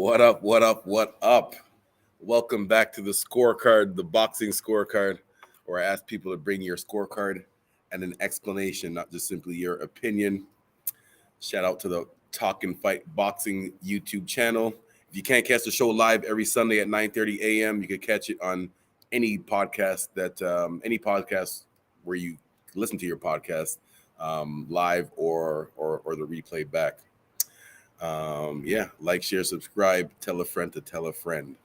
What up, what up, what up? Welcome back to the scorecard, the boxing scorecard, where I ask people to bring your scorecard and an explanation, not just simply your opinion. Shout out to the Talk and Fight Boxing YouTube channel. If you can't catch the show live every Sunday at 9:30 a.m., you can catch it on any podcast where you listen to your podcast, live or the replay back. Like, share, subscribe, tell a friend to tell a friend.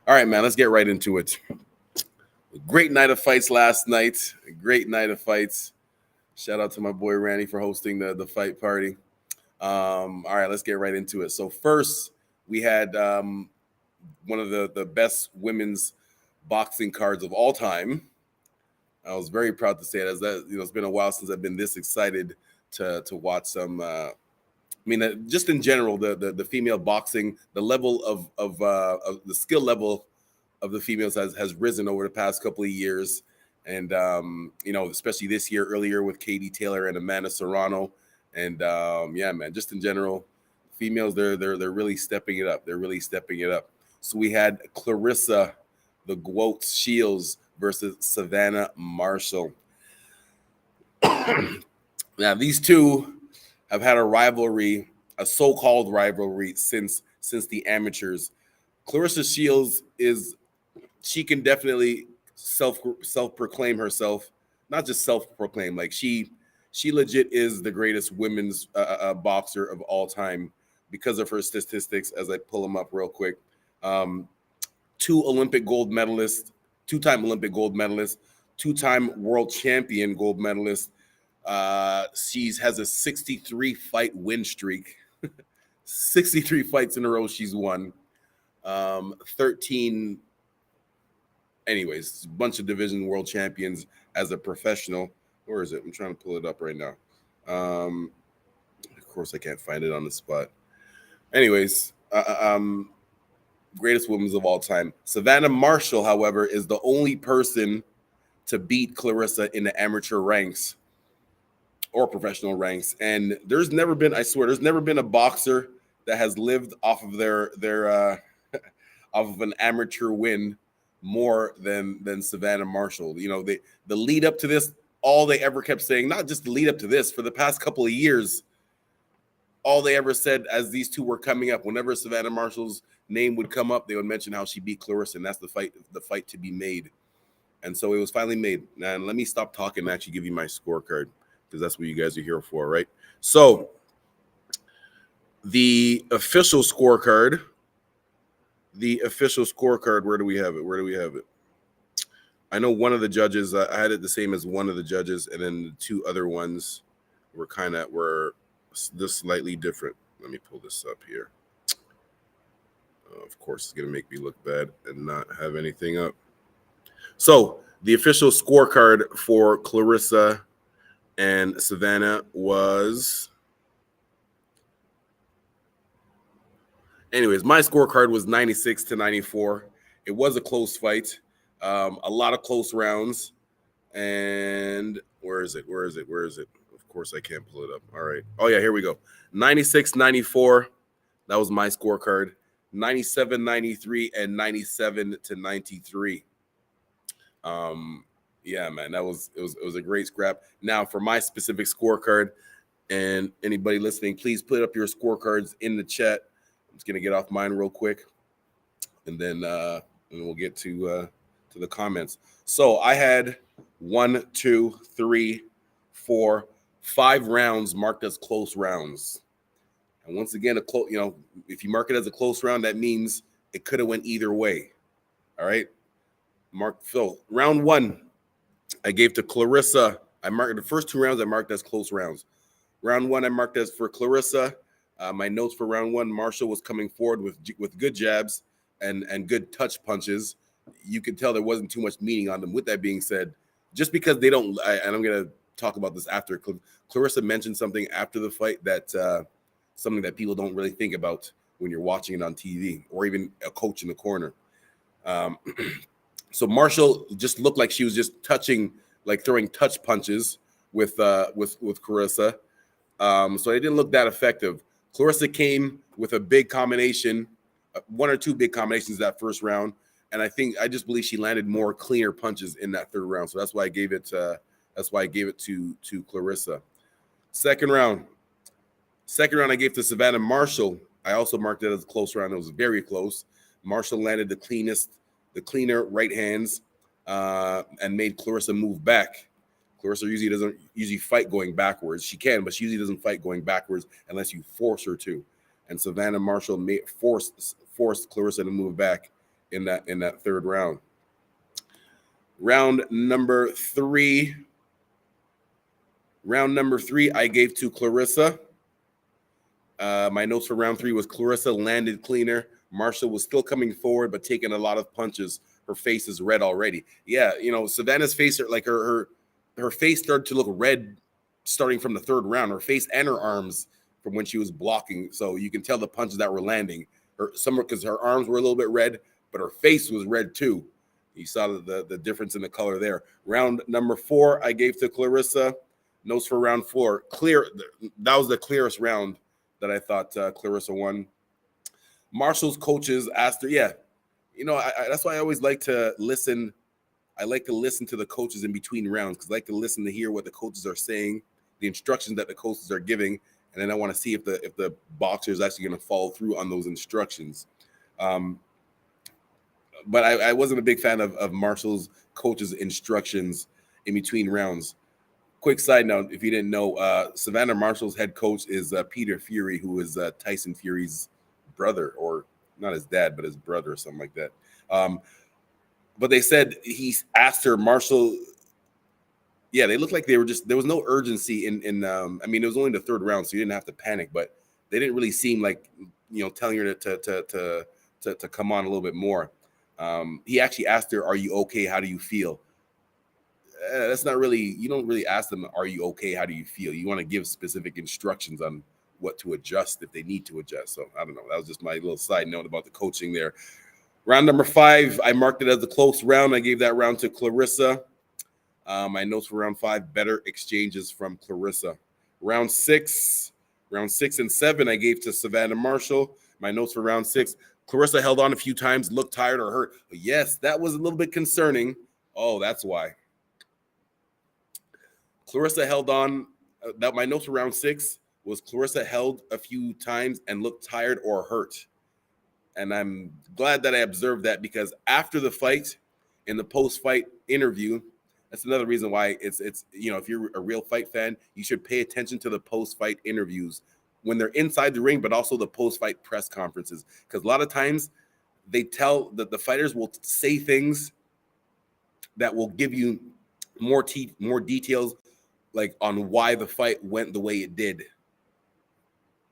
All right, man, let's get right into it. Great night of fights last night. Great night of fights. Shout out to my boy Randy for hosting the fight party. All right, let's get right into it. So first, we had one of the best women's boxing cards of all time. I was very proud to say it, as that it's been a while since I've been this excited to watch some. Just in general, the female boxing, the level of the skill level of the females has risen over the past couple of years, and especially this year, earlier with Katie Taylor and Amanda Serrano, and just in general, females they're really stepping it up. They're really stepping it up. So we had Claressa, the GOAT Shields versus Savannah Marshall. Now these two have had a rivalry, a so-called rivalry since the amateurs. Claressa Shields she can definitely self-proclaim herself, not just self-proclaim, like she legit is the greatest women's boxer of all time because of her statistics, as I pull them up real quick. Two-time Olympic gold medalist, two-time world champion gold medalist. She has a 63 fight win streak. 63 fights in a row she's won. 13 anyways, a bunch of division world champions as a professional. Where is it? I'm trying to pull it up right now. Of course I can't find it on the spot. Anyways, greatest women's of all time. Savannah Marshall, however, is the only person to beat Claressa in the amateur ranks or professional ranks. And there's never been a boxer that has lived off of their off of an amateur win more than Savannah Marshall. The lead up to this, all they ever kept saying, not just the lead up to this, for the past couple of years, all they ever said as these two were coming up, whenever Savannah Marshall's name would come up, they would mention how she beat Clarissa, and that's the fight to be made. And so it was finally made. Now, let me stop talking and actually give you my scorecard, because that's what you guys are here for, right? So the official scorecard, where do we have it? I know one of the judges, I had it the same as one of the judges, and then the two other ones were just slightly different. Let me pull this up here. Of course, it's going to make me look bad and not have anything up. So the official scorecard for Claressa and Savannah was, anyways, my scorecard was 96-94. It was a close fight, a lot of close rounds. And where is it? Of course, I can't pull it up. All right. Oh, yeah, here we go. 96-94. That was my scorecard. 97-93 and 97-93. Yeah, man, it was a great scrap. Now, for my specific scorecard, and anybody listening, please put up your scorecards in the chat. I'm just gonna get off mine real quick, and then we'll get to the comments. So I had 1, 2, 3, 4, 5 rounds marked as close rounds. And once again, if you mark it as a close round, that means it could have went either way. All right. So round 1, I gave to Claressa. I marked the first 2 rounds. I marked as close rounds. Round 1, I marked as for Claressa. My notes for round 1: Marshall was coming forward with good jabs and good touch punches. You could tell there wasn't too much meaning on them. With that being said, just because they don't, and I'm gonna talk about this after. Claressa mentioned something after the fight that something that people don't really think about when you're watching it on TV, or even a coach in the corner. So Marshall just looked like she was just throwing touch punches with Claressa. So it didn't look that effective. Claressa came with a big combination, one or two big combinations that first round, and I just believe she landed more cleaner punches in that third round. So that's why I gave it. That's why I gave it to Clarissa. Second round, I gave to Savannah Marshall. I also marked it as a close round. It was very close. Marshall landed the cleaner right hands, and made Clarissa move back. Clarissa usually doesn't fight going backwards. She can, but she usually doesn't fight going backwards unless you force her to. And Savannah Marshall forced Clarissa to move back in that third round. Round number three, I gave to Clarissa. My notes for round 3 was Clarissa landed cleaner. Marshall was still coming forward, but taking a lot of punches. Her face is red already. Yeah, Savannah's face, like her face started to look red starting from the third round. Her face and her arms from when she was blocking. So you can tell the punches that were landing. Because her arms were a little bit red, but her face was red too. You saw the difference in the color there. Round number 4, I gave to Clarissa. Notes for round 4. That was the clearest round that I thought Clarissa won. Marshall's coaches asked her, that's why I always like to listen. I like to listen to the coaches in between rounds because I like to listen to hear what the coaches are saying, the instructions that the coaches are giving, and then I want to see if the boxer is actually going to follow through on those instructions. But I wasn't a big fan of Marshall's coaches' instructions in between rounds. Quick side note, if you didn't know, Savannah Marshall's head coach is Peter Fury, who is Tyson Fury's brother, or not his dad, but his brother or something like that. But they said he asked her, Marshall. Yeah, they looked like they were there was no urgency in it was only the third round, so you didn't have to panic, but they didn't really seem like, telling her to come on a little bit more. He actually asked her, "Are you okay? How do you feel?" That's not really, you don't really ask them, "Are you okay? How do you feel?" You want to give specific instructions on what to adjust if they need to adjust. So I don't know. That was just my little side note about the coaching there. Round number 5, I marked it as a close round. I gave that round to Clarissa. My notes for round 5, better exchanges from Clarissa. Round 6 and 7, I gave to Savannah Marshall. My notes for round 6, Clarissa held on a few times, looked tired or hurt. But yes, that was a little bit concerning. Oh, that's why. Clarissa held on. My notes for round 6 was Clarissa held a few times and looked tired or hurt. And I'm glad that I observed that, because after the fight, in the post-fight interview, that's another reason why it's if you're a real fight fan, you should pay attention to the post-fight interviews when they're inside the ring, but also the post-fight press conferences. Because a lot of times they tell that the fighters will say things that will give you more details, like on why the fight went the way it did.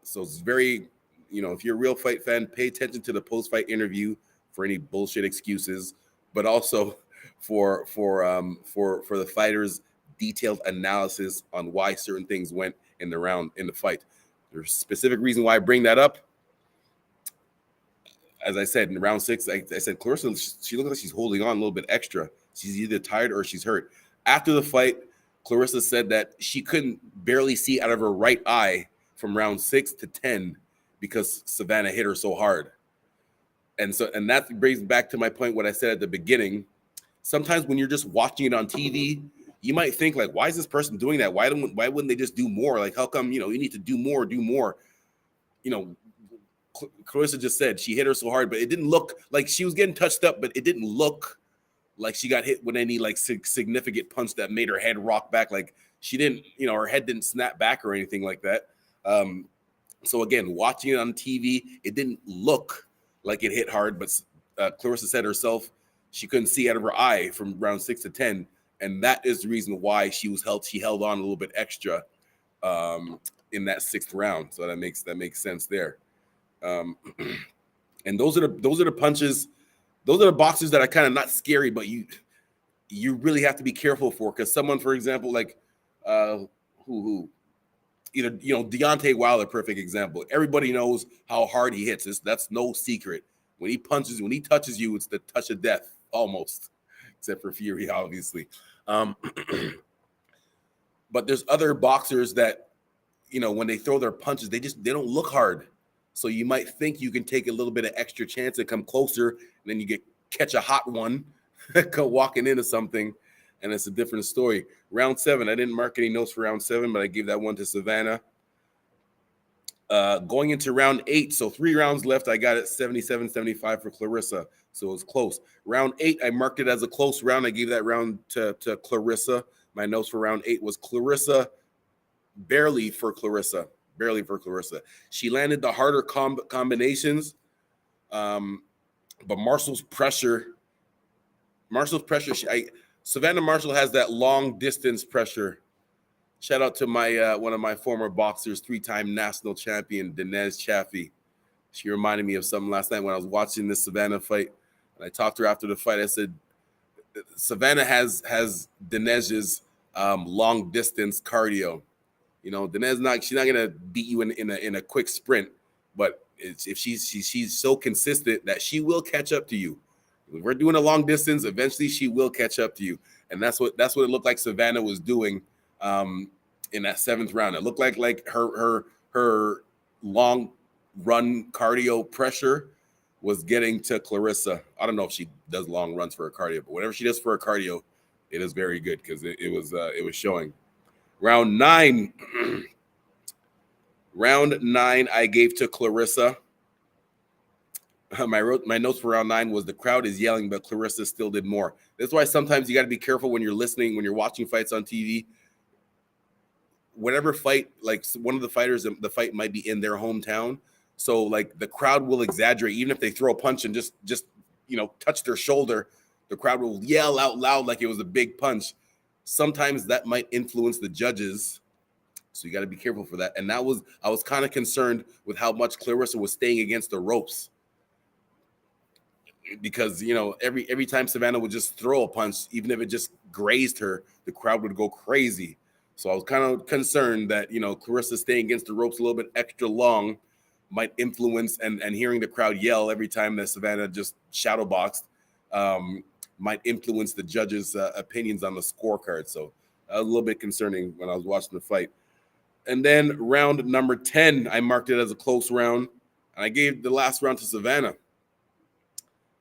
So it's very, if you're a real fight fan, pay attention to the post-fight interview for any bullshit excuses, but also for the fighters' detailed analysis on why certain things went in the fight. There's a specific reason why I bring that up. As I said, in round 6, I said Clarissa, she looks like she's holding on a little bit extra. She's either tired or she's hurt. After the fight, Clarissa said that she couldn't barely see out of her right eye from round 6 to 10 because Savannah hit her so hard. And that brings back to my point, what I said at the beginning. Sometimes when you're just watching it on TV, you might think, like, why is this person doing that? Why wouldn't they just do more? Like, how come, you need to do more? Clarissa just said she hit her so hard, but it didn't look like she was getting touched up, but it didn't look like she got hit with any like significant punch that made her head rock back. Like she didn't, her head didn't snap back or anything like that. So again, watching it on TV, it didn't look like it hit hard, but Clarissa said herself she couldn't see out of her eye from round 6 to 10, and that is the reason why she held on a little bit extra in that 6th round. So that makes sense there. And those are the punches. Those are the boxers that are kind of not scary, but you really have to be careful for, because someone, for example, like who either Deontay Wilder, perfect example. Everybody knows how hard he hits. That's no secret. When he touches you, it's the touch of death almost, except for Fury, obviously. But there's other boxers that when they throw their punches, they don't look hard. So you might think you can take a little bit of extra chance and come closer, and then you catch a hot one walking into something, and it's a different story. Round 7, I didn't mark any notes for round 7, but I gave that one to Savannah. Going into round 8, so 3 rounds left, I got it 77-75 for Clarissa, so it was close. Round 8, I marked it as a close round. I gave that round to Clarissa. My notes for round 8 was Clarissa, barely for Clarissa. She landed the harder combinations, but Marshall's pressure. Savannah Marshall has that long distance pressure. Shout out to my one of my former boxers, 3-time national champion, Dinesh Chaffee. She reminded me of something last night when I was watching this Savannah fight. And I talked to her after the fight. I said, Savannah has Dinesh's long distance cardio. You know, Dinesh she's not gonna beat you in a quick sprint, but if she's so consistent that she will catch up to you. If we're doing a long distance, eventually she will catch up to you, and that's what it looked like Savannah was doing in that 7th round. It looked like her long run cardio pressure was getting to Clarissa. I don't know if she does long runs for her cardio, but whatever she does for her cardio, it is very good because it was showing. Round 9, I gave to Clarissa. My notes for round 9 was the crowd is yelling, but Clarissa still did more. That's why sometimes you got to be careful when you're listening, when you're watching fights on TV. Whenever fight, like one of the fighters, the fight might be in their hometown, so like the crowd will exaggerate. Even if they throw a punch and just touch their shoulder, the crowd will yell out loud like it was a big punch. Sometimes that might influence the judges, so you got to be careful for that. And I was kind of concerned with how much Clarissa was staying against the ropes, because every time Savannah would just throw a punch, even if it just grazed her, the crowd would go crazy. So I was kind of concerned that Clarissa staying against the ropes a little bit extra long might influence, and hearing the crowd yell every time that Savannah just shadow boxed might influence the judges' opinions on the scorecard. So that was a little bit concerning when I was watching the fight. And then round number 10, I marked it as a close round, and I gave the last round to Savannah.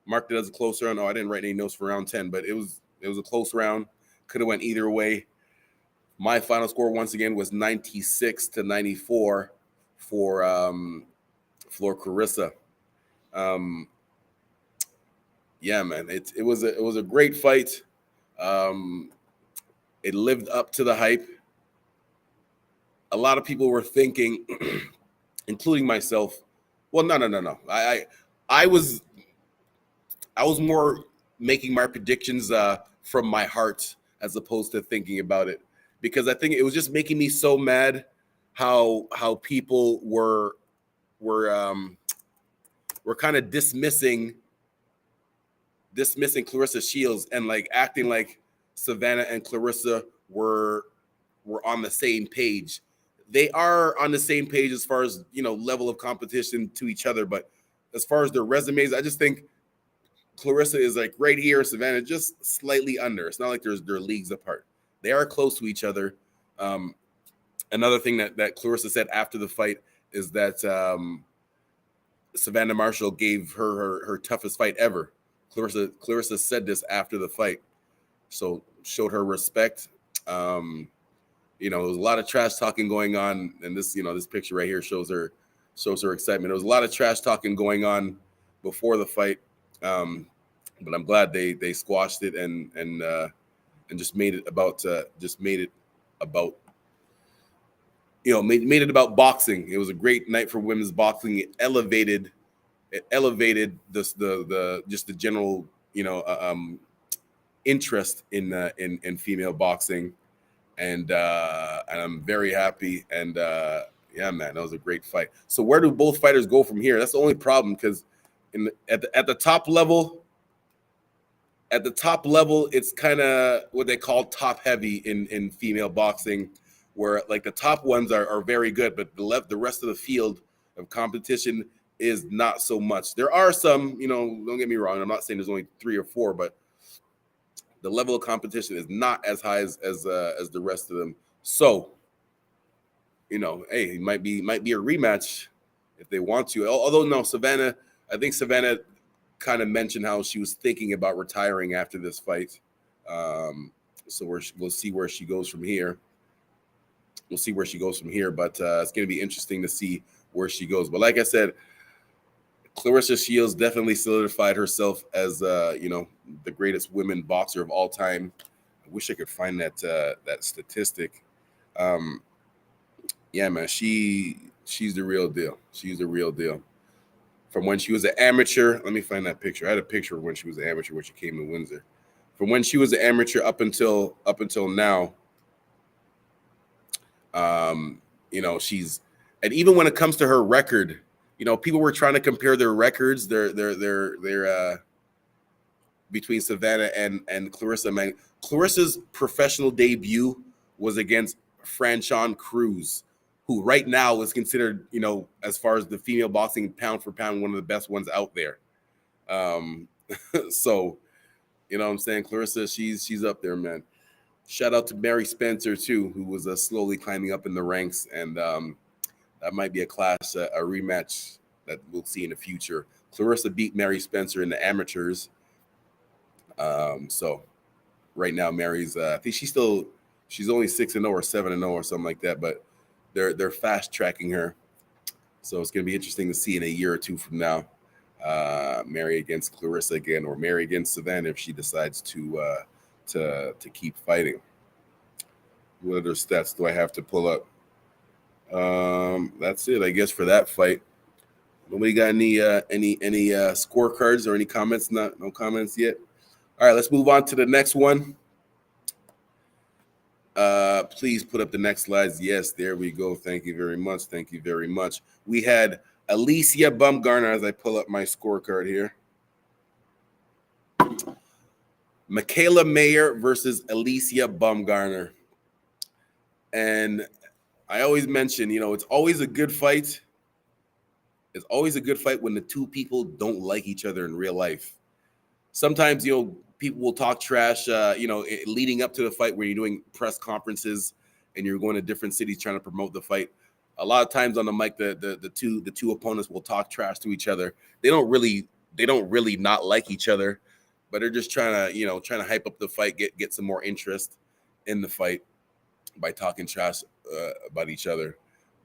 Marked it as a close round. No, I didn't write any notes for round 10, but it was a close round. Could have went either way. My final score once again was 96-94 for Clarissa. Yeah, man, it was a great fight. It lived up to the hype. A lot of people were thinking, including myself. Well, no. I was more making my predictions from my heart as opposed to thinking about it, because I think it was just making me so mad how people were kind of dismissing Claressa Shields and like acting like Savannah and Clarissa were on the same page. They are on the same page as far as level of competition to each other, but as far as their resumes, I just think Clarissa is like right here, Savannah just slightly under. It's not like they're leagues apart. They are close to each other. Another thing that Clarissa said after the fight is that Savannah Marshall gave her toughest fight ever. Clarissa said this after the fight, so showed her respect. There was a lot of trash talking going on, and this picture right here shows her excitement. There was a lot of trash talking going on before the fight, but I'm glad they squashed it and just made it about made it about boxing. It was a great night for women's boxing. It elevated the general interest in female boxing, and I'm very happy. And yeah, man, that was a great fight. So where do both fighters go from here? That's the only problem, because at the top level, it's kind of what they call top heavy in female boxing, where like the top ones are very good, but the rest of the field of competition is not so much. There are some, don't get me wrong, I'm not saying there's only 3 or 4, but the level of competition is not as high as the rest of them. So, hey, it might be a rematch if they want to. Although no, Savannah, I think Savannah kind of mentioned how she was thinking about retiring after this fight. So we'll see where she goes from here. We'll see where she goes from here, but it's going to be interesting to see where she goes. But like I said, Claressa Shields definitely solidified herself as the greatest women boxer of all time. I wish I could find that statistic. Yeah, man, she's the real deal. She's the real deal. From when she was an amateur, let me find that picture. I had a picture of when she was an amateur when she came to Windsor. From when she was an amateur up until now, she's, and even when it comes to her record, people were trying to compare their records, their between Savannah and Clarissa. Man, Clarissa's professional debut was against Franchon Cruz, who right now is considered, as far as the female boxing pound for pound, one of the best ones out there. So, you know what I'm saying? Clarissa, she's up there, man. Shout out to Mary Spencer too, who was slowly climbing up in the ranks, and that might be a rematch that we'll see in the future. Clarissa beat Mary Spencer in the amateurs. So right now, Mary's I think she's only 6-0 or 7-0 or something like that, but they're fast tracking her. So it's going to be interesting to see in a year or two from now, Mary against Clarissa again, or Mary against Savannah if she decides to keep fighting. What other stats do I have to pull up? That's it, I guess, for that fight. Nobody got any scorecards or any comments? No comments yet. All right, let's move on to the next one. Please put up the next slides. Yes, there we go. Thank you very much. Thank you very much. We had Alycia Baumgardner, as I pull up my scorecard here. Mikaela Mayer versus Alycia Baumgardner. And I always mention, it's always a good fight. It's always a good fight when the two people don't like each other in real life. Sometimes, people will talk trash, leading up to the fight when you're doing press conferences and you're going to different cities trying to promote the fight. A lot of times on the mic, the two opponents will talk trash to each other. They don't really not like each other, but they're just trying to hype up the fight, get some more interest in the fight by talking trash about each other.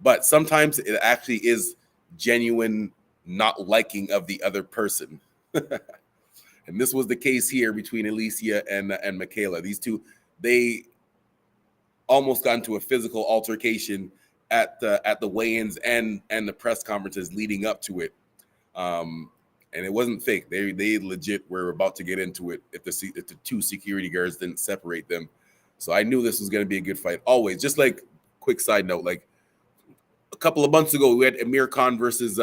But sometimes it actually is genuine not liking of the other person. And this was the case here between Alycia and Mikaela. These two, they almost got into a physical altercation at the weigh-ins and the press conferences leading up to it. And it wasn't fake. They legit were about to get into it if the two security guards didn't separate them. So I knew this was going to be a good fight. Always, just like, quick side note, like a couple of months ago, we had Amir Khan versus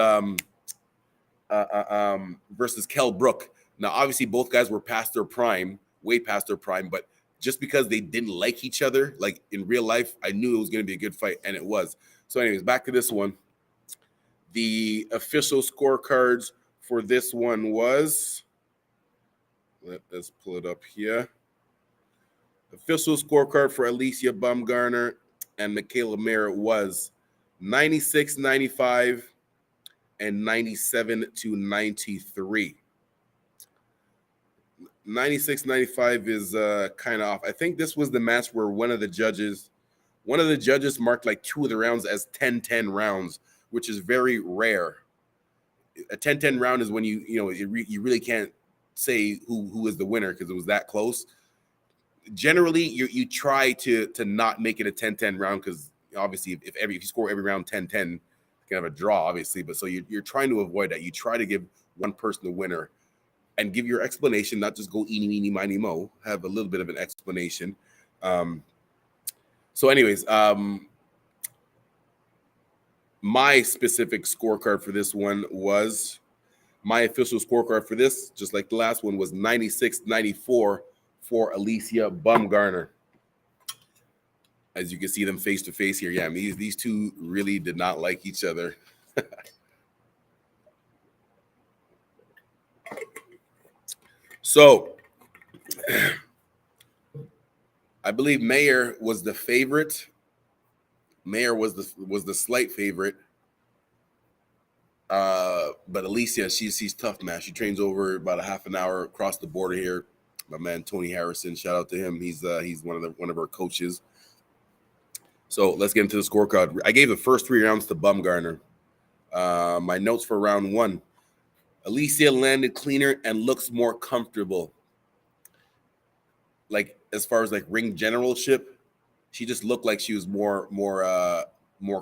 Kell Brook. Now, obviously, both guys were past their prime, way past their prime, but just because they didn't like each other, like in real life, I knew it was going to be a good fight, and it was. So anyways, back to this one. The official scorecards for this one was, let's pull it up here. Official scorecard for Alycia Baumgardner and Mikaela Mayer was 96-95 and 97-93. 96-95 is kind of off. I think this was the match where one of the judges marked like two of the rounds as 10-10 rounds, which is very rare. A 10-10 round is when you really can't say who is the winner because it was that close. Generally, you try to not make it a 10-10 round because obviously if you score every round 10-10, you can have a draw, obviously. But so you're trying to avoid that. You try to give one person the winner and give your explanation, not just go eeny, meeny, miny, mo. Have a little bit of an explanation. So anyways, my specific scorecard for this one was, my official scorecard for this, just like the last one, was 96-94 for Alycia Baumgardner. As you can see them face to face here. Yeah, I mean, these two really did not like each other. So I believe Mayer was the favorite. Mayer was the slight favorite. But Alycia, she's tough, man. She trains over about a half an hour across the border here. My man Tony Harrison, shout out to him. He's one of our coaches. So let's get into the scorecard. I gave the first 3 rounds to Baumgardner. My notes for round 1: Alycia landed cleaner and looks more comfortable. Like as far as like ring generalship, she just looked like she was more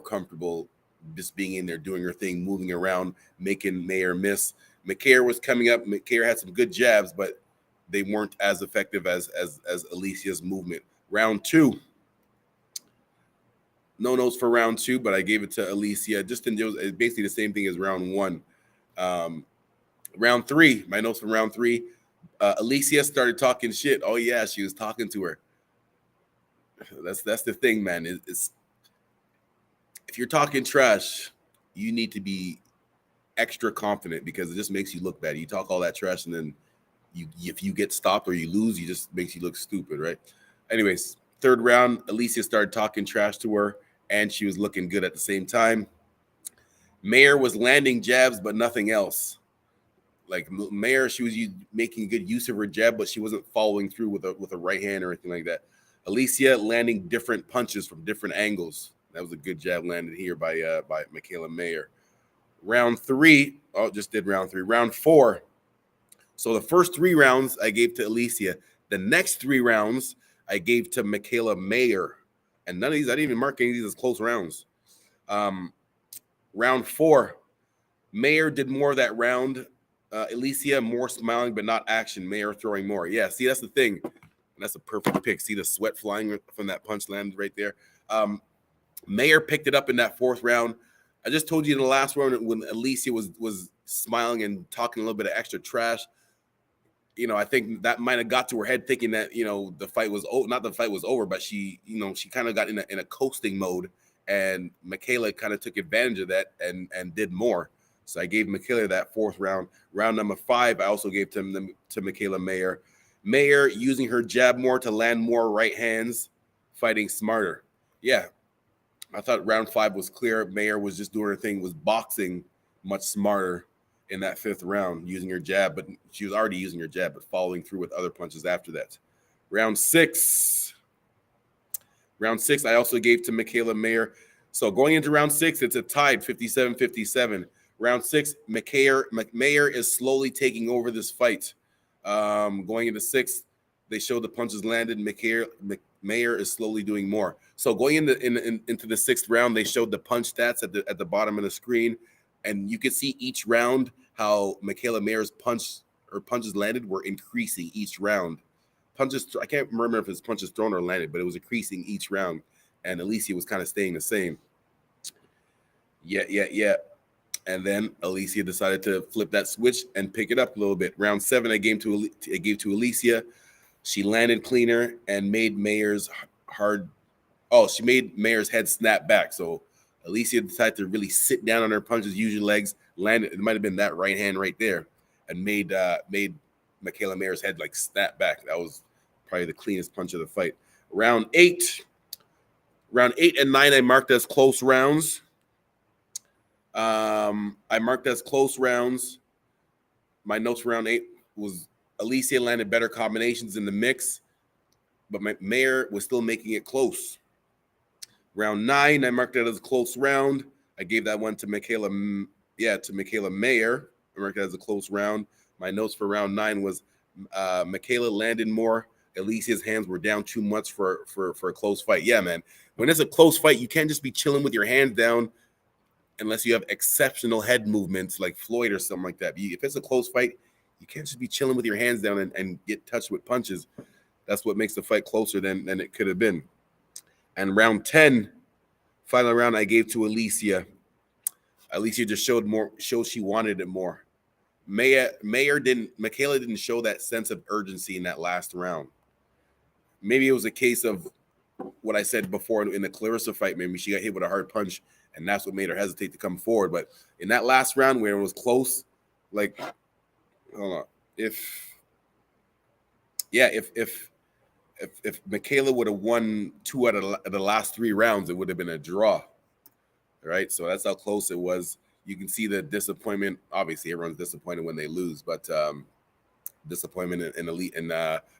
comfortable just being in there, doing her thing, moving around, making Mayer miss. Mayer was coming up. Mayer had some good jabs, but they weren't as effective as Alycia's movement. Round 2. No notes for round 2, but I gave it to Alycia. Just in basically the same thing as round 1. Round 3, my notes from round 3. Alycia started talking shit. Oh yeah, she was talking to her. That's the thing, man. It's if you're talking trash, you need to be extra confident because it just makes you look bad. You talk all that trash, and then if you get stopped or you lose, you just makes you look stupid, right? Anyways, 3rd round, Alycia started talking trash to her, and she was looking good at the same time. Mayer was landing jabs, but nothing else. Like Mayer, she was making good use of her jab, but she wasn't following through with a right hand or anything like that. Alycia landing different punches from different angles. That was a good jab landed here by Mikaela Mayer. Round 3, just did round 3. Round 4. So the first 3 rounds I gave to Alycia. The next 3 rounds I gave to Mikaela Mayer. And none of these, I didn't even mark any of these as close rounds. Round 4, Mayer did more of that round. Alycia more smiling, but not action. Mayer throwing more. Yeah, see, that's the thing. And that's a perfect pick. See the sweat flying from that punch landed right there. Mayer picked it up in that 4th round. I just told you in the last round when Alycia was smiling and talking a little bit of extra trash. You know, I think that might have got to her head thinking that, you know, the fight was over. Not the fight was over, but she kind of got in a coasting mode, and Mikaela kind of took advantage of that and did more. So I gave Mikaela that 4th round. Round number 5, I also gave to Mikaela Mayer. Mayer using her jab more to land more right hands, fighting smarter. Yeah, I thought round 5 was clear. Mayer was just doing her thing, was boxing much smarter in that 5th round, using her jab, but she was already using her jab, but following through with other punches after that. Round 6, I also gave to Mikaela Mayer. So going into round 6, it's a tied 57-57. Round 6, Mayer is slowly taking over this fight. Going into 6th, they showed the punches landed. Mayer is slowly doing more. So going into the 6th round, they showed the punch stats at the bottom of the screen, and you could see each round how Mikaela Mayer's punches landed were increasing each round. Punches, I can't remember if it's punches thrown or landed, but it was increasing each round, and Alycia was kind of staying the same. Yeah. And then Alycia decided to flip that switch and pick it up a little bit. Round 7, I gave to Alycia. She landed cleaner and made Mayer's she made Mayer's head snap back. So Alycia decided to really sit down on her punches, use your legs, landed. It might have been that right hand right there, and made Mikaela Mayer's head like snap back. That was probably the cleanest punch of the fight. Round 8 and 9, I marked as close rounds. I marked as close rounds. My notes for round 8 was Alycia landed better combinations in the mix, but Mayer was still making it close. Round 9, I marked it as a close round. I gave that one to Mikaela Mayer. I marked that as a close round. My notes for round 9 was Mikaela landed more. Alycia's hands were down too much for a close fight. Yeah, man. When it's a close fight, you can't just be chilling with your hands down unless you have exceptional head movements like Floyd or something like that. If it's a close fight, you can't just be chilling with your hands down and get touched with punches. That's what makes the fight closer than it could have been. And round 10, final round, I gave to Alycia. Alycia just showed she wanted it more. Mikaela didn't show that sense of urgency in that last round. Maybe it was a case of what I said before in the Clarissa fight. Maybe she got hit with a hard punch, and that's what made her hesitate to come forward. But in that last round where it was close, like, hold on, if Mikaela would have won 2 out of the last 3 rounds, it would have been a draw, right? So that's how close it was. you can see the disappointment. Obviously, everyone's disappointed when they lose, but disappointment in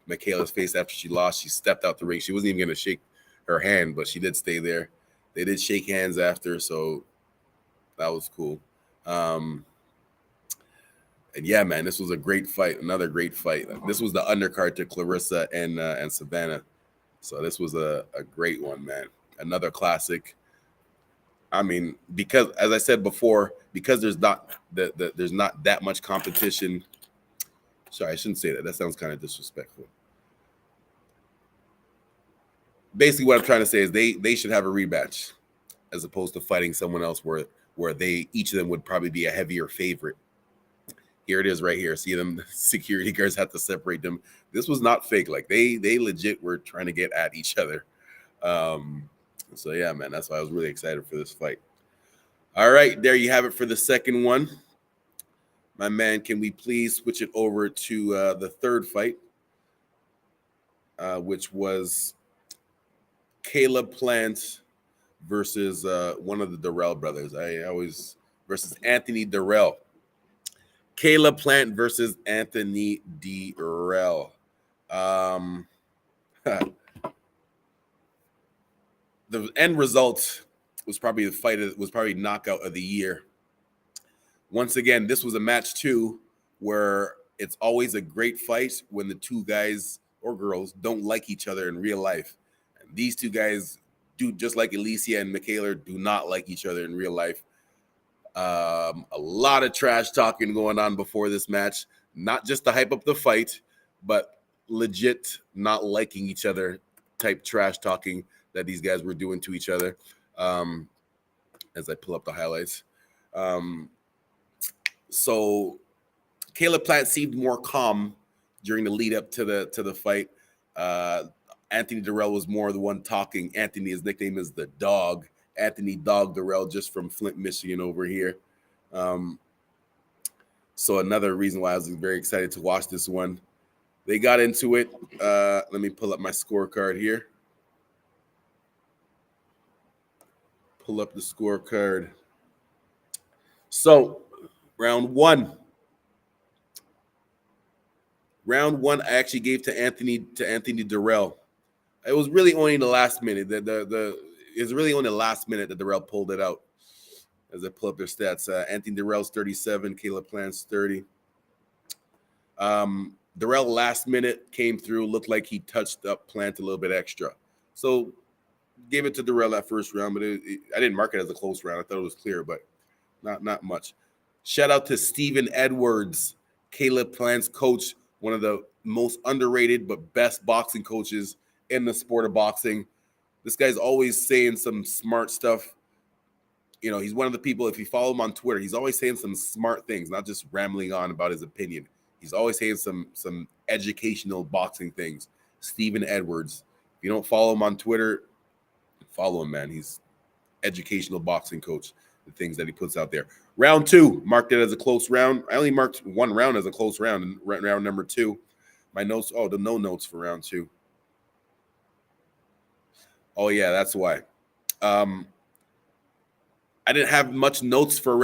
Mikaela's face after she lost. She stepped out the ring. She wasn't even going to shake her hand, but she did stay there. They did shake hands after, so that was cool. And yeah, man, this was a great fight. Another great fight. This was the undercard to Clarissa and Savannah. So this was a great one, man. Another classic. I mean, because as I said before, because there's not that much competition. Sorry, I shouldn't say that. That sounds kind of disrespectful. Basically, what I'm trying to say is they should have a rematch as opposed to fighting someone else where they each of them would probably be a heavier favorite. Here it is right here. See them security guards have to separate them. This was not fake. Like they legit were trying to get at each other. So yeah, man, that's why I was really excited for this fight. All right, there you have it for the second one. My man, can we please switch it over to the third fight, which was Caleb Plant versus one of the Dirrell brothers. Versus Anthony Dirrell. Caleb Plant versus Anthony Dirrell. The end result was probably knockout of the year. Once again, this was a match too, where it's always a great fight when the two guys or girls don't like each other in real life. And these two guys do, just like Alycia and Mikaela, do not like each other in real life. A lot of trash talking going on before this match, not just to hype up the fight, but legit not liking each other type trash talking that these guys were doing to each other. As I pull up the highlights. So Caleb Plant seemed more calm during the lead up to the fight. Anthony Dirrell was more the one talking. Anthony, his nickname is the Dog. Anthony Dog Dirrell, just from Flint, Michigan over here. So another reason why I was very excited to watch this one. They got into it. Let me pull up my scorecard here. Pull up the scorecard. So round one. I actually gave to Anthony Dirrell. It was really only the last minute. It was really only the last minute that Dirrell pulled it out. As I pull up their stats, Anthony Dirrell's 37, Caleb Plant's 30. Dirrell last minute came through, looked like he touched up Plant a little bit extra. So gave it to Dirrell that first round, but I didn't mark it as a close round. I thought it was clear, but not much. Shout out to Steven Edwards, Caleb Plant's coach, one of the most underrated but best boxing coaches in the sport of boxing. This guy's always saying some smart stuff. You know, he's one of the people, if you follow him on Twitter, he's always saying some smart things, not just rambling on about his opinion. He's always saying some educational boxing things. Steven Edwards. If you don't follow him on Twitter, follow him, man. He's educational boxing coach. The things that he puts out there. Round two, marked it as a close round. I only marked one round as a close round in round number two. My notes, the no notes for round two. Oh, yeah, that's why. I didn't have much notes for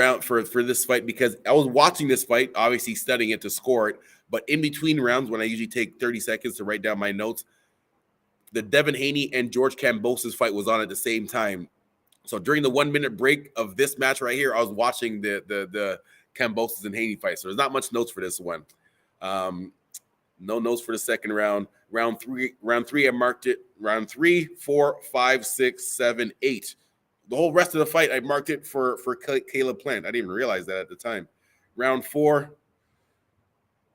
this fight because I was watching this fight, obviously studying it to score it. But in between rounds, when I usually take 30 seconds to write down my notes, the Devin Haney and George Kambosos fight was on at the same time. So during the 1 minute break of this match right here, I was watching the Kambosos and Haney fight. So there's not much notes for this one. No notes for the second round. Round three, I marked it. Round 3, 4, 5, 6, 7, 8. The whole rest of the fight, I marked it for Caleb Plant. I didn't even realize that at the time. Round 4,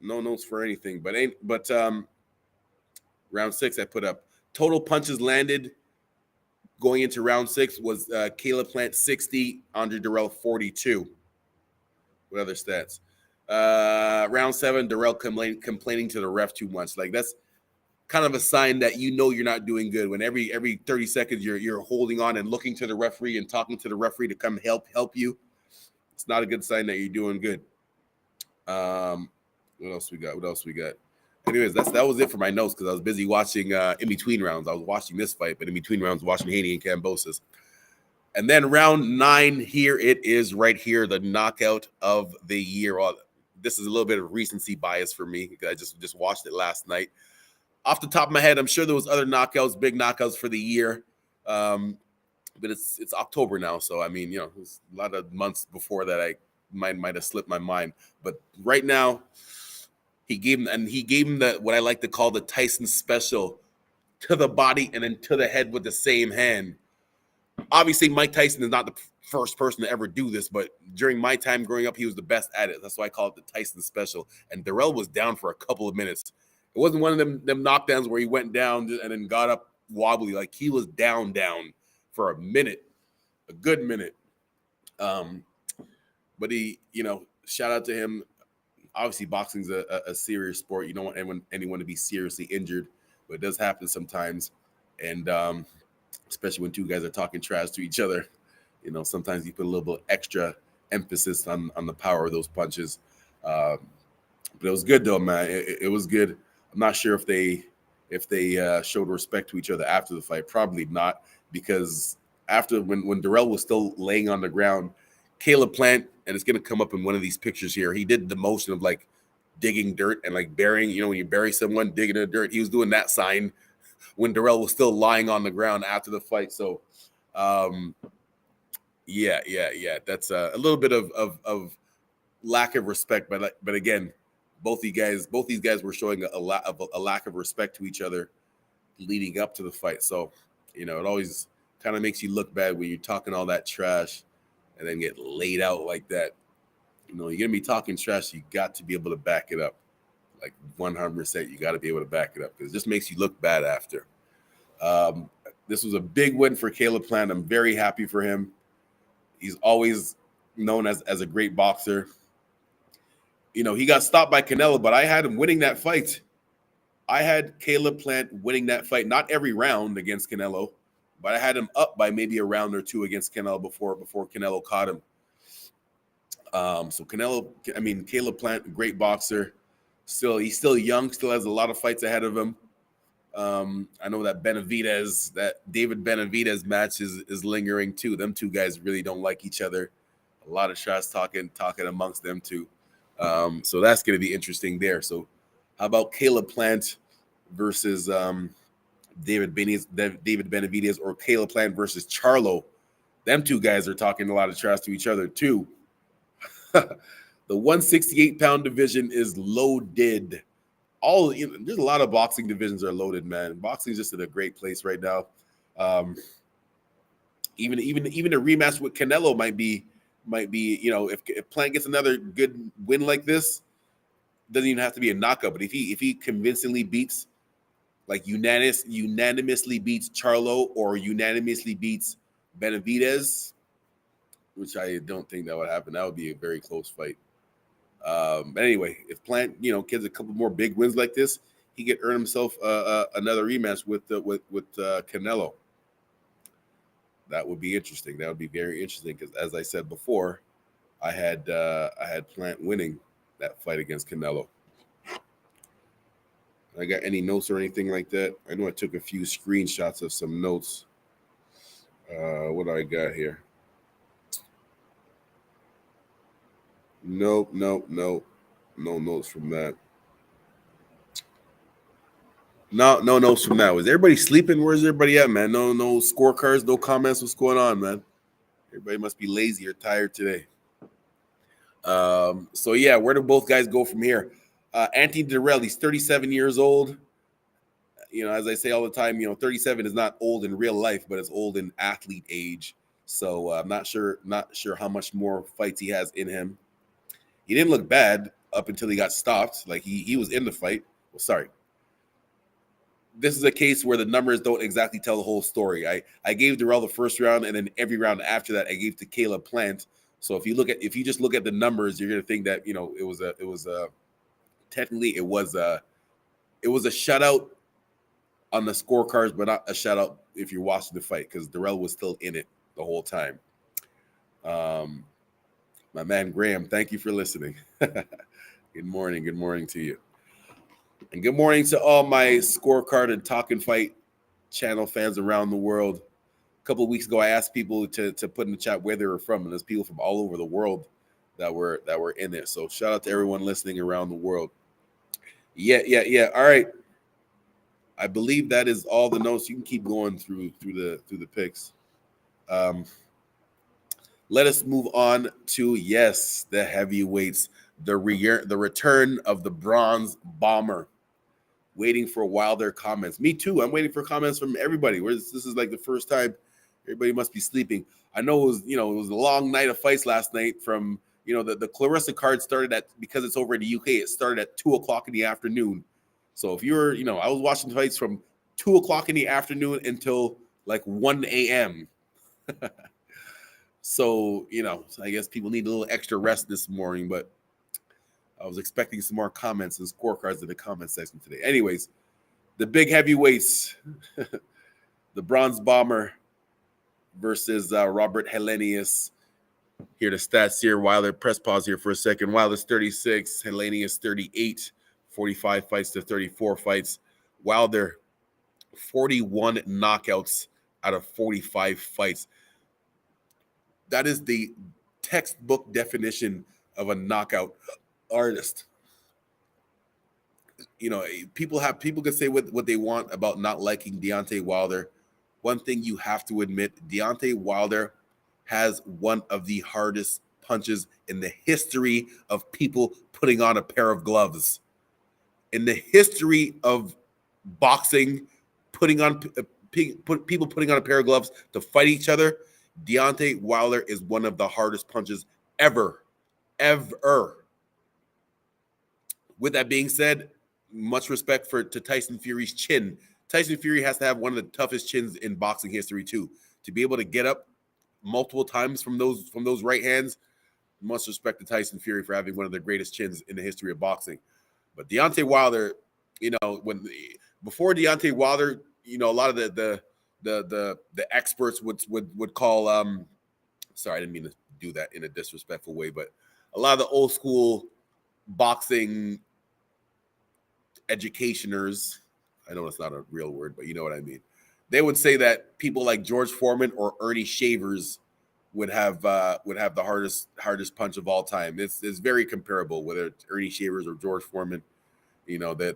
no notes for anything. But round 6, I put up total punches landed going into round 6 was Caleb Plant 60, Andre Dirrell 42. What other stats? Round 7, Dirrell complaining to the ref too much. Like that's kind of a sign that you know you're not doing good when every 30 seconds you're holding on and looking to the referee and talking to the referee to come help you. It's not a good sign that you're doing good. What else we got? Anyways, that was it for my notes because I was busy watching in between rounds. I was watching this fight, but in between rounds, watching Haney and Kambosos. And then round 9, here it is right here, the knockout of the year. Well, this is a little bit of recency bias for me because I just watched it last night. Off the top of my head, I'm sure there was other knockouts, big knockouts for the year. But it's October now, so I mean, there's a lot of months before that I might have slipped my mind. But right now, he gave him the what I like to call the Tyson special, to the body and then to the head with the same hand. Obviously, Mike Tyson is not the first person to ever do this, but during my time growing up, he was the best at it. That's why I call it the Tyson special. And Dirrell was down for a couple of minutes. It wasn't one of them knockdowns where he went down and then got up wobbly. Like, he was down for a minute, a good minute. But he, shout out to him. Obviously, boxing's a serious sport. You don't want anyone to be seriously injured, but it does happen sometimes. And especially when two guys are talking trash to each other, sometimes you put a little bit extra emphasis on the power of those punches. But it was good though, man. It was good. I'm not sure if they showed respect to each other after the fight. Probably not, because after when Dirrell was still laying on the ground, Caleb Plant, and it's going to come up in one of these pictures here, he did the motion of like digging dirt and like burying, when you bury someone, digging in the dirt. He was doing that sign when Dirrell was still lying on the ground after the fight. So, yeah. That's a little bit of lack of respect, but again, both these guys were showing a lack of respect to each other leading up to the fight. So, it always kind of makes you look bad when you're talking all that trash and then get laid out like that. You're going to be talking trash. You got to be able to back it up. Like 100%, you got to be able to back it up, because it just makes you look bad after. This was a big win for Caleb Plant. I'm very happy for him. He's always known as a great boxer. He got stopped by Canelo, but I had him winning that fight. I had Caleb Plant winning that fight, not every round against Canelo, but I had him up by maybe a round or two against Canelo before Canelo caught him. So Caleb Plant, great boxer. He's still young, still has a lot of fights ahead of him. I know that David Benavidez match is lingering too. Them two guys really don't like each other. A lot of trash talking amongst them two. So that's going to be interesting there. So how about Caleb Plant versus David Benavidez, or Caleb Plant versus Charlo? Them two guys are talking a lot of trash to each other too. The 168-pound division is loaded. There's a lot of boxing divisions are loaded, man. Boxing is just in a great place right now. Even a rematch with Canelo might be if Plant gets another good win like this, doesn't even have to be a knockout. But if he convincingly beats, like unanimously beats Charlo, or unanimously beats Benavidez, which I don't think that would happen. That would be a very close fight. But anyway, if Plant, gets a couple more big wins like this, he could earn himself another rematch with Canelo. That would be interesting. That would be very interesting, because, as I said before, I had Plant winning that fight against Canelo. I got any notes or anything like that? I know I took a few screenshots of some notes. What do I got here? Nope. No notes from that. No notes from that. Was everybody sleeping? Where's everybody at, man? No scorecards, no comments. What's going on, man? Everybody must be lazy or tired today. So yeah, where do both guys go from here? Anthony Dirrell, he's 37 years old. As I say all the time, 37 is not old in real life, but it's old in athlete age. So I'm not sure how much more fights he has in him. He didn't look bad up until he got stopped. Like, he was in the fight. Well, sorry. This is a case where the numbers don't exactly tell the whole story. I gave Dirrell the first round, and then every round after that, I gave to Caleb Plant. So if you just look at the numbers, you're gonna think that it was a shutout on the scorecards, but not a shutout if you're watching the fight, because Dirrell was still in it the whole time. My man Graham, thank you for listening. Good morning to you. And good morning to all my Scorecard and Talk and Fight channel fans around the world. couple of weeks ago, I asked people to put in the chat where they were from, and there's people from all over the world that were in there. So shout out to everyone listening around the world. Yeah. All right. I believe that is all the notes. You can keep going through the picks. Let us move on to the heavyweights, the return of the bronze bomber. Waiting for Wilder comments. Me too. I'm waiting for comments from everybody. This is like the first time. Everybody must be sleeping. I know it was a long night of fights last night. From the Clarissa card started because it's over in the UK. It started at 2:00 in the afternoon. So if you're, I was watching fights from 2:00 in the afternoon until like 1 a.m. So I guess people need a little extra rest this morning, but I was expecting some more comments and scorecards in the comment section today. Anyways, the big heavyweights, the bronze bomber versus Robert Helenius. Here the stats here. Wilder, press pause here for a second. Wilder's 36, Helenius 38, 45 fights to 34 fights. Wilder, 41 knockouts out of 45 fights. That is the textbook definition of a knockout artist. People can say what they want about not liking Deontay Wilder. One thing you have to admit, Deontay Wilder has one of the hardest punches in the history of people putting on a pair of gloves. In the history of boxing, people putting on a pair of gloves to fight each other, Deontay Wilder is one of the hardest punches ever. With that being said, much respect to Tyson Fury's chin. Tyson Fury has to have one of the toughest chins in boxing history too. To be able to get up multiple times from those right hands, much respect to Tyson Fury for having one of the greatest chins in the history of boxing. But Deontay Wilder, before Deontay Wilder, a lot of the experts would call sorry, I didn't mean to do that in a disrespectful way, but a lot of the old school boxing educationers, I know it's not a real word, but you know what I mean. They would say that people like George Foreman or Ernie Shavers would have the hardest punch of all time. It's very comparable, whether it's Ernie Shavers or George Foreman. But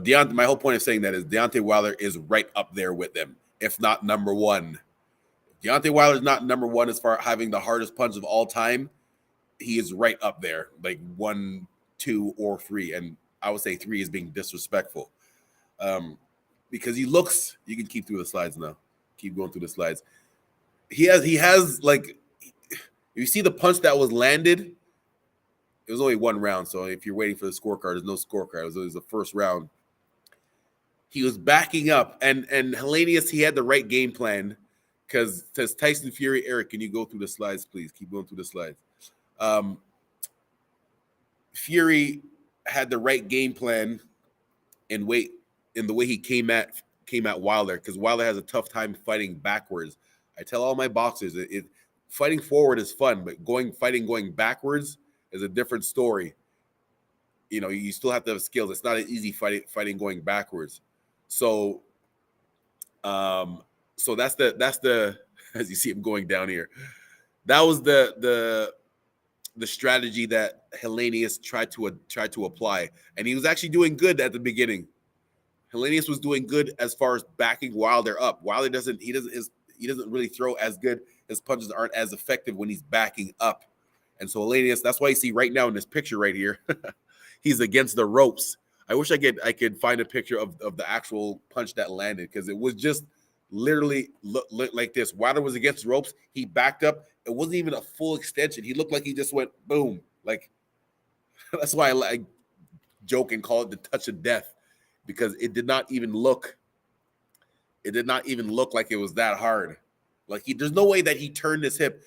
my whole point of saying that is Deontay Wilder is right up there with them, if not number one. Deontay Wilder is not number one as far as having the hardest punch of all time. He is right up there, like 1, 2, or 3, and I would say 3 is being disrespectful, because he looks. You can keep through the slides now. Keep going through the slides. He has like, you see the punch that was landed. It was only one round, so if you're waiting for the scorecard, there's no scorecard. It was the first round. He was backing up, and Helenius, he had the right game plan, because Tyson Fury. Eric, can you go through the slides, please? Keep going through the slides. Fury had the right game plan in the way he came at Wilder, because Wilder has a tough time fighting backwards. I tell all my boxers, fighting forward is fun, but going backwards is a different story. You still have to have skills. It's not an easy fighting going backwards. So that's the as you see him going down here. That was the strategy that Helenius tried to apply, and he was actually doing good at the beginning. Helenius was doing good as far as backing Wilder up. Wilder doesn't really throw as good. His punches aren't as effective when he's backing up. And so Helenius, that's why you see right now in this picture right here, he's against the ropes. I wish I could find a picture of the actual punch that landed, because it was just literally look like this. Wilder was against the ropes. He backed up. It wasn't even a full extension. He looked like he just went boom. Like, that's why I joke and call it the touch of death, because it did not even look like it was that hard. Like, there's no way that he turned his hip.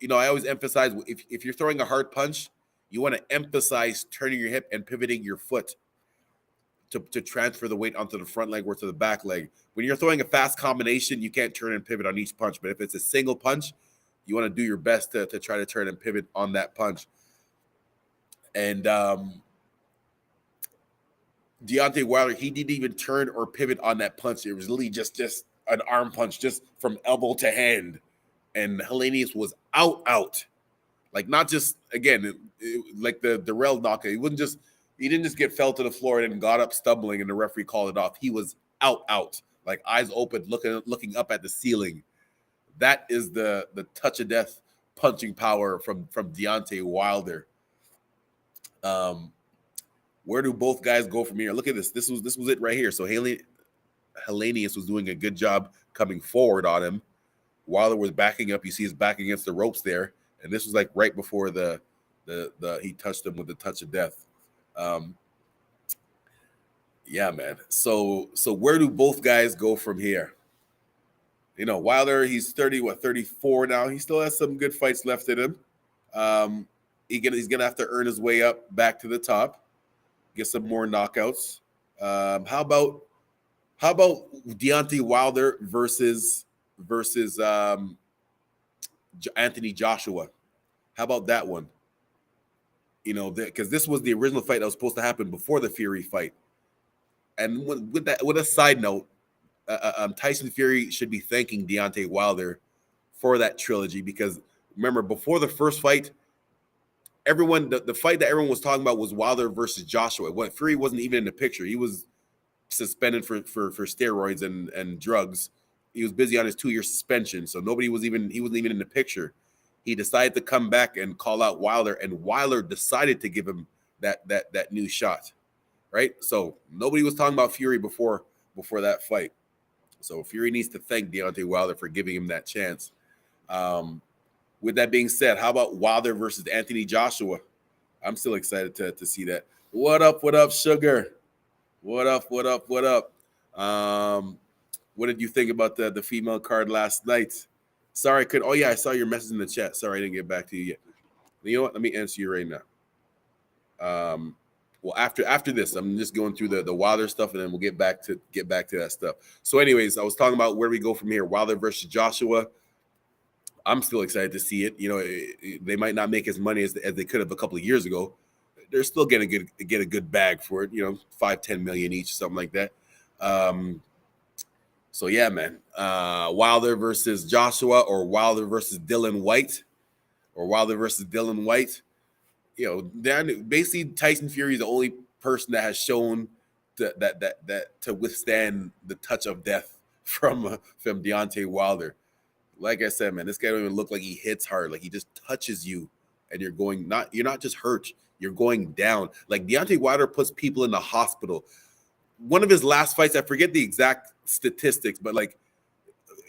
I always emphasize, if you're throwing a hard punch, you want to emphasize turning your hip and pivoting your foot to transfer the weight onto the front leg or to the back leg. When you're throwing a fast combination, you can't turn and pivot on each punch. But if it's a single punch, you want to do your best to try to turn and pivot on that punch. And Deontay Wilder, he didn't even turn or pivot on that punch. It was really just an arm punch just from elbow to hand, and Helenius was out. Like, not just, again, like the Dirrell knockout. He didn't just get fell to the floor and then got up stumbling and the referee called it off. He was out, like eyes open, looking up at the ceiling. That is the touch of death punching power from Deontay Wilder. Where do both guys go from here? Look at this. This was it right here. So Helenius was doing a good job coming forward on him. Wilder was backing up. You see his back against the ropes there. And this was like right before the he touched him with the touch of death. Yeah, man. So where do both guys go from here? You know, Wilder, he's 34 now. He still has some good fights left in him. He's gonna have to earn his way up back to the top, get some more knockouts. How about Deontay Wilder versus Anthony Joshua? How about that one? You know, because this was the original fight that was supposed to happen before the Fury fight. And with a side note, Tyson Fury should be thanking Deontay Wilder for that trilogy, because remember, before the first fight, the fight that everyone was talking about was Wilder versus Joshua. Fury wasn't even in the picture. He was suspended for steroids and drugs. He was busy on his 2-year suspension, so he wasn't even in the picture. He decided to come back and call out Wilder, and Wilder decided to give him that new shot, right? So nobody was talking about Fury before that fight. So Fury needs to thank Deontay Wilder for giving him that chance. With that being said, how about Wilder versus Anthony Joshua? I'm still excited to see that. What up, Sugar? What up? What did you think about the female card last night? Sorry, I saw your message in the chat. Sorry, I didn't get back to you yet. You know what? Let me answer you right now. Well, after this, I'm just going through the Wilder stuff, and then we'll get back to that stuff. So, anyways, I was talking about where we go from here. Wilder versus Joshua. I'm still excited to see it. You know, they might not make as money as they could have a couple of years ago. They're still going to get a good bag for it. You know, 5-10 million each, something like that. So yeah, man. Wilder versus Joshua, or Wilder versus Dylan White, You know, basically Tyson Fury is the only person that has shown that to withstand the touch of death from Deontay Wilder. Like I said, man, this guy don't even look like he hits hard. Like, he just touches you, and you're not just hurt, you're going down. Like, Deontay Wilder puts people in the hospital. One of his last fights, I forget the exact statistics, but like,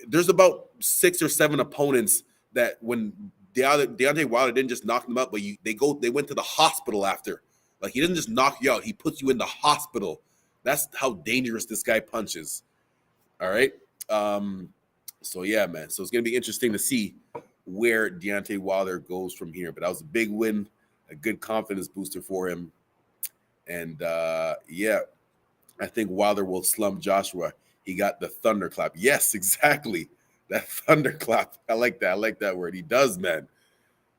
there's about 6 or 7 opponents that when Deontay Wilder didn't just knock them out, but they went to the hospital after. Like, he doesn't just knock you out, he puts you in the hospital. That's how dangerous this guy punches. All right. So yeah, man. So it's gonna be interesting to see where Deontay Wilder goes from here. But that was a big win, a good confidence booster for him. And yeah, I think Wilder will slump Joshua. He got the thunderclap. Yes, exactly. That thunderclap. I like that word. He does, man.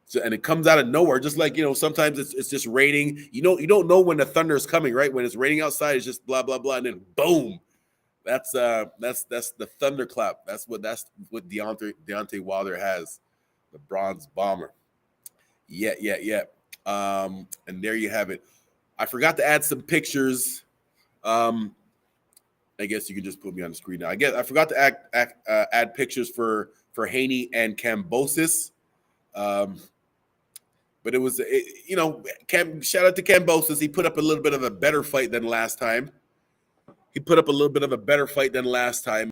So, and it comes out of nowhere. Just like, you know, sometimes it's just raining. You don't know when the thunder is coming, right? When it's raining outside, it's just blah blah blah, and then boom. That's the thunderclap. That's what Deontay Wilder has, the bronze bomber. Yeah. And there you have it. I forgot to add some pictures. I guess you can just put me on the screen now. I forgot to add pictures for Haney and Kambosos. But it was, you know, shout out to Kambosos. He put up a little bit of a better fight than last time. It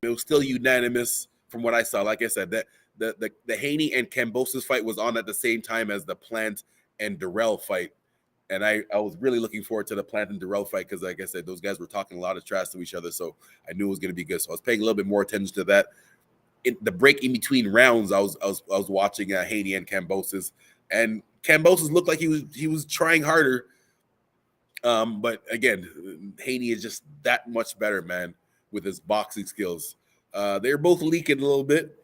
was still unanimous from what I saw. Like I said, that the Haney and Kambosos fight was on at the same time as the Plant and Dirrell fight. And I was really looking forward to the Plant and Dirrell fight because, like I said, those guys were talking a lot of trash to each other. So I knew it was going to be good. So I was paying a little bit more attention to that. The break in between rounds, I was watching Haney and Kambosos. And Kambosos looked like he was trying harder. But again, Haney is just that much better, man, with his boxing skills. They're both leaking a little bit.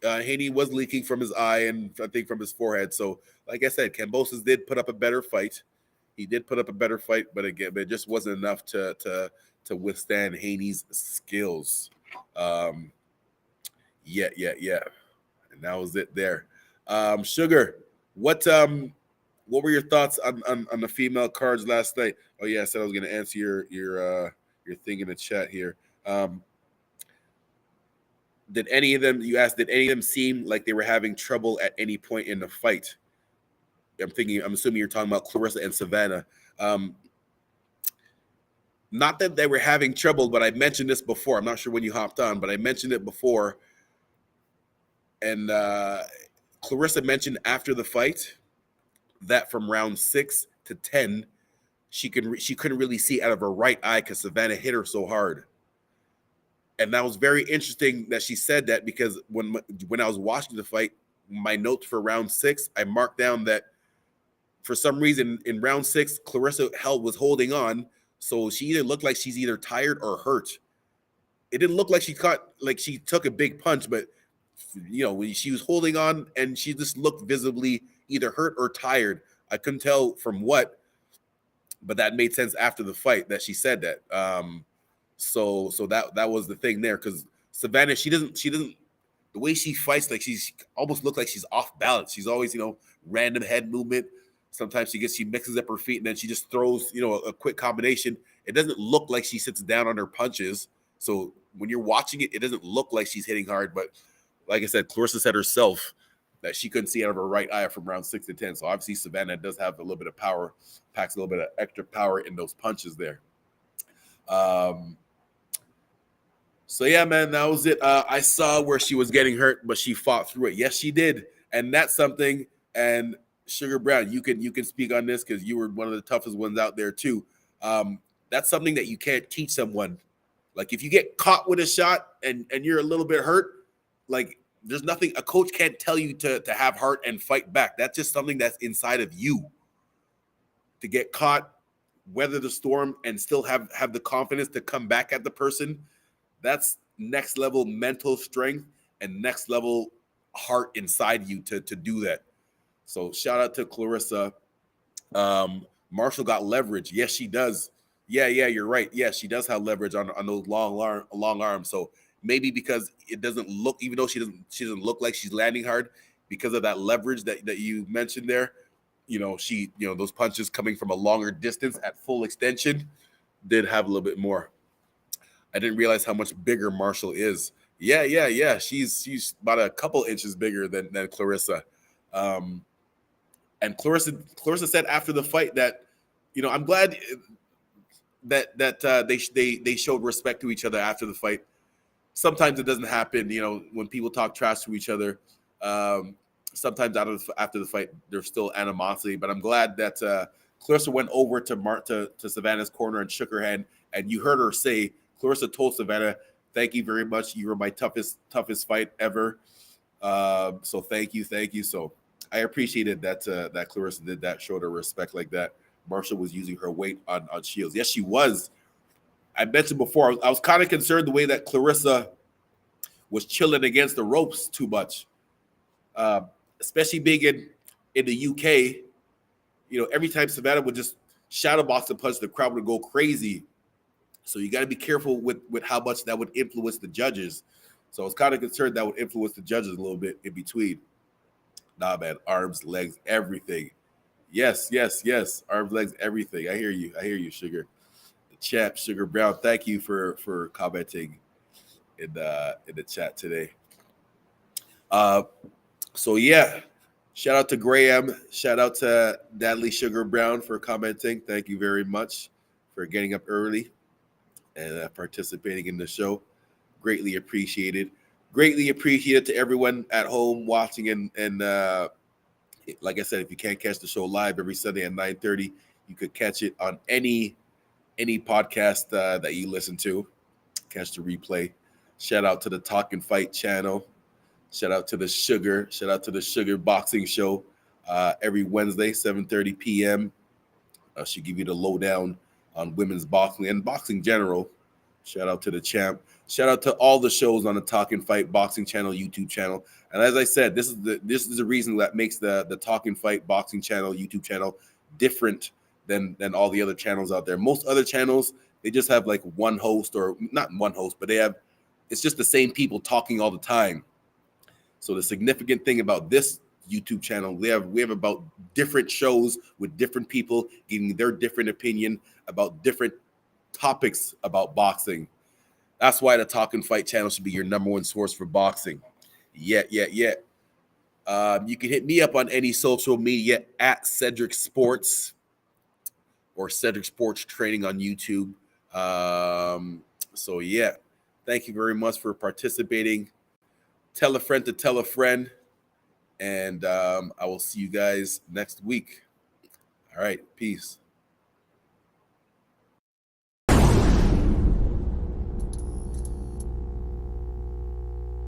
Haney was leaking from his eye and I think from his forehead. So, like I said, Kambosos did put up a better fight. But again, it just wasn't enough to withstand Haney's skills. Yeah. And that was it there. Sugar, what were your thoughts on the female cards last night? Oh yeah, I said I was gonna answer your thing in the chat here. Did any of them, you asked, did any of them seem like they were having trouble at any point in the fight? I'm assuming you're talking about Clarissa and Savannah. Not that they were having trouble, but I mentioned this before. I'm not sure when you hopped on, but I mentioned it before. And Clarissa mentioned after the fight that from round 6 to 10, she couldn't really see out of her right eye because Savannah hit her so hard. And that was very interesting that she said that, because when I was watching the fight, my notes for round 6, I marked down that for some reason in round 6, Clarissa was holding on. So she either looked like she's either tired or hurt. It didn't look like she took a big punch, but when she was holding on and she just looked visibly either hurt or tired. I couldn't tell from what, but that made sense after the fight that she said that. So that was the thing there, because Savannah, she doesn't the way she fights, like she's almost look like she's off balance. She's always random head movement. Sometimes she mixes up her feet and then she just throws a quick combination. It doesn't look like she sits down on her punches. So when you're watching it, it doesn't look like she's hitting hard. But like I said, Clarissa said herself that she couldn't see out of her right eye from round 6 to 10. So obviously Savannah does have a little bit of power, packs a little bit of extra power in those punches there. So yeah, man, that was it. I saw where she was getting hurt, but she fought through it. Yes, she did. And that's something. And Sugar Brown, you can speak on this because you were one of the toughest ones out there too. That's something that you can't teach someone. Like if you get caught with a shot and you're a little bit hurt, like there's nothing a coach can't tell you to have heart and fight back. That's just something that's inside of you. To get caught, weather the storm, and still have the confidence to come back at the person. That's next level mental strength and next level heart inside you to do that. So shout out to Clarissa. Marshall got leverage. Yes, she does. Yeah, you're right. Yeah, she does have leverage on those long arms. So maybe because it doesn't look, even though she doesn't look like she's landing hard, because of that leverage that you mentioned there, those punches coming from a longer distance at full extension did have a little bit more. I didn't realize how much bigger Marshall is. Yeah. She's about a couple inches bigger than Clarissa. And Clarissa said after the fight that, I'm glad that they showed respect to each other after the fight. Sometimes it doesn't happen, when people talk trash to each other. Sometimes after the fight, there's still animosity. But I'm glad that Clarissa went over to Savannah's corner and shook her hand. And you heard her say, Clarissa told Savannah, "Thank you very much. You were my toughest fight ever. So thank you. So I appreciated that Clarissa did that, showed her respect like that. Marshall was using her weight on Shields. Yes, she was. I mentioned before, I was kind of concerned the way that Clarissa was chilling against the ropes too much, especially being in the UK. Every time Savannah would just shadow box and punch, the crowd would go crazy. So you got to be careful with how much that would influence the judges. So I was kind of concerned that would influence the judges a little bit in between. Nah, man, arms, legs, everything. Yes. Arms, legs, everything. I hear you, Sugar. The chat, Sugar Brown, thank you for commenting in the chat today. So yeah, shout out to Graham. Shout out to Natalie Sugar Brown for commenting. Thank you very much for getting up early and participating in the show. Greatly appreciated. Greatly appreciated to everyone at home watching and like I said, if you can't catch the show live every Sunday at 9:30, you could catch it on any podcast that you listen to. Catch the replay. Shout out to the Talk and Fight channel. Shout out to the Sugar. Shout out to the Sugar Boxing Show every Wednesday, 7:30 p.m. She'll give you the lowdown on women's boxing and boxing general. Shout out to the champ. Shout out to all the shows on the Talk and Fight Boxing channel, YouTube channel. And as I said, this is the reason that makes the Talk and Fight Boxing channel, YouTube channel different than all the other channels out there. Most other channels, they just have like one host, or not one host, but it's just the same people talking all the time. So the significant thing about this YouTube channel, we have about different shows with different people giving their different opinion about different topics about boxing. That's why the Talk and Fight channel should be your number one source for boxing. Yeah. You can hit me up on any social media at Cedric Sports or Cedric Sports Training on YouTube. So yeah, thank you very much for participating. Tell a friend to tell a friend, and I will see you guys next week. All right, peace.